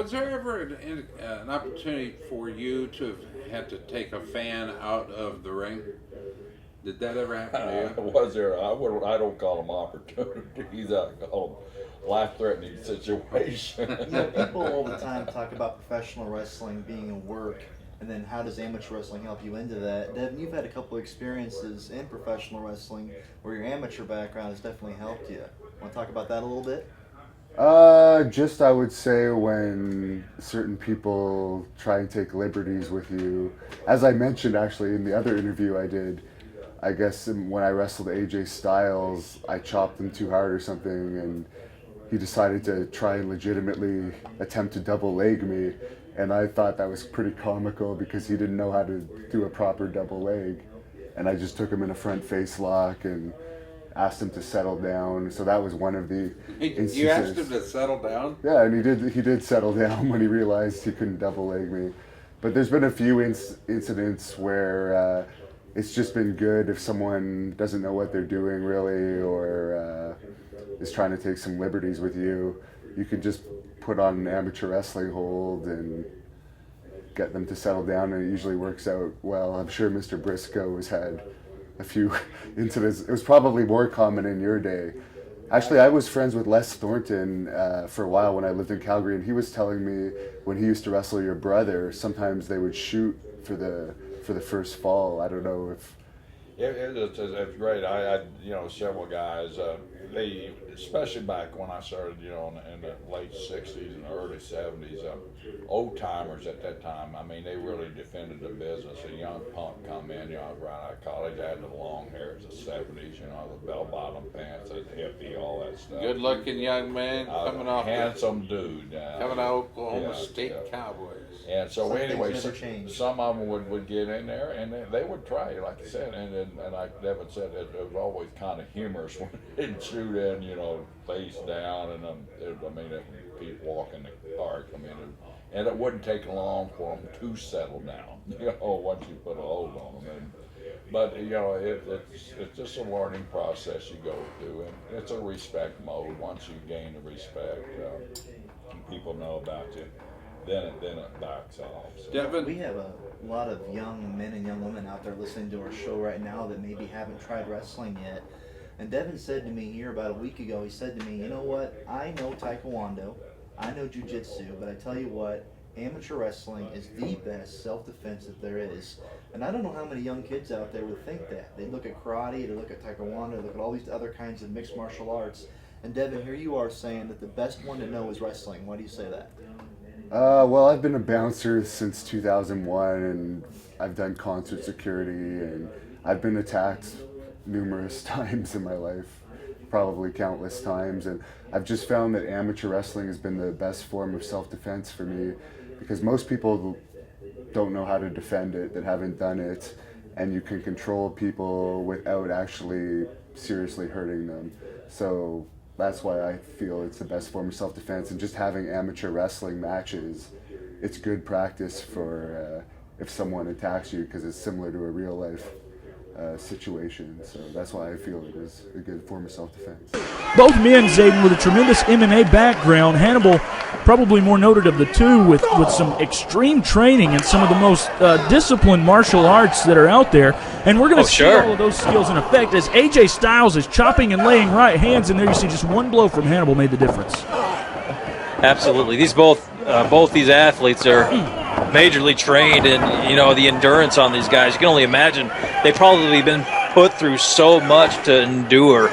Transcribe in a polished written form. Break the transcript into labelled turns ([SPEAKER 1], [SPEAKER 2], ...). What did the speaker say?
[SPEAKER 1] Was there ever an opportunity for you to have had to take a fan out of the ring? Did that ever happen to you?
[SPEAKER 2] Was there? I don't call them opportunities. I call them life-threatening situations.
[SPEAKER 3] People all the time talk about professional wrestling being a work, and then how does amateur wrestling help you into that? Devin, you've had a couple of experiences in professional wrestling where your amateur background has definitely helped you. Want to talk about that a little bit?
[SPEAKER 4] Just I would say when certain people try and take liberties with you, as I mentioned actually in the other interview I did, I guess when I wrestled AJ Styles, I chopped him too hard or something, and he decided to try and legitimately attempt to double leg me, and I thought that was pretty comical because he didn't know how to do a proper double leg, and I just took him in a front face lock and asked him to settle down. So that was one of the instances.
[SPEAKER 1] You asked him to settle down?
[SPEAKER 4] Yeah, and he did settle down when he realized he couldn't double leg me. But there's been a few incidents where it's just been good if someone doesn't know what they're doing really, or is trying to take some liberties with you. You can just put on an amateur wrestling hold and get them to settle down, and it usually works out well. I'm sure Mr. Brisco has had a few incidents. It was probably more common in your day. Actually, I was friends with Les Thornton for a while when I lived in Calgary, and he was telling me when he used to wrestle your brother, sometimes they would shoot for the first fall. I don't know if...
[SPEAKER 2] It's great. I several guys, they, especially back when I started, in the late 60s and early 70s, old timers at that time, I mean, they really defended the business. A young punk come in, right out of college, had the long hair, it's the 70s, the bell-bottom pants, the hippie, all that stuff.
[SPEAKER 1] Good-looking young man coming off.
[SPEAKER 2] Handsome dude.
[SPEAKER 1] Coming out of Oklahoma State Cowboys.
[SPEAKER 2] And so anyway,
[SPEAKER 3] some
[SPEAKER 2] of them would get in there, and they would try, like I said, and like Devin said, it was always kind of humorous when they'd shoot in, face down, and people walk in the park. And it wouldn't take long for them to settle down, once you put a hold on them. But it's just a learning process you go through, and it's a respect mode. Once you gain the respect, and people know about you, then it backs off. So.
[SPEAKER 1] Devin?
[SPEAKER 3] We have a lot of young men and young women out there listening to our show right now that maybe haven't tried wrestling yet. And Devin said to me here about a week ago, he said to me, you know what, I know Taekwondo, I know Jiu-Jitsu, but I tell you what, amateur wrestling is the best self-defense that there is. And I don't know how many young kids out there would think that. They look at karate, they look at Taekwondo, they look at all these other kinds of mixed martial arts. And Devin, here you are saying that the best one to know is wrestling. Why do you say that?
[SPEAKER 4] Well, I've been a bouncer since 2001, and I've done concert security, and I've been attacked numerous times in my life, probably countless times, and I've just found that amateur wrestling has been the best form of self-defense for me, because most people don't know how to defend it, that haven't done it, and you can control people without actually seriously hurting them. So that's why I feel it's the best form of self-defense, and just having amateur wrestling matches, it's good practice for if someone attacks you, because it's similar to a real life situation. So that's why I feel it is a good form of self-defense.
[SPEAKER 5] Both men, Zayden, with a tremendous MMA background. Hannibal, probably more noted of the two, with some extreme training and some of the most disciplined martial arts that are out there. And we're going to see all of those skills in effect as AJ Styles is chopping and laying right hands, and there you see just one blow from Hannibal made the difference.
[SPEAKER 6] Absolutely. Both these athletes are majorly trained, and the endurance on these guys, you can only imagine they've probably been put through so much to endure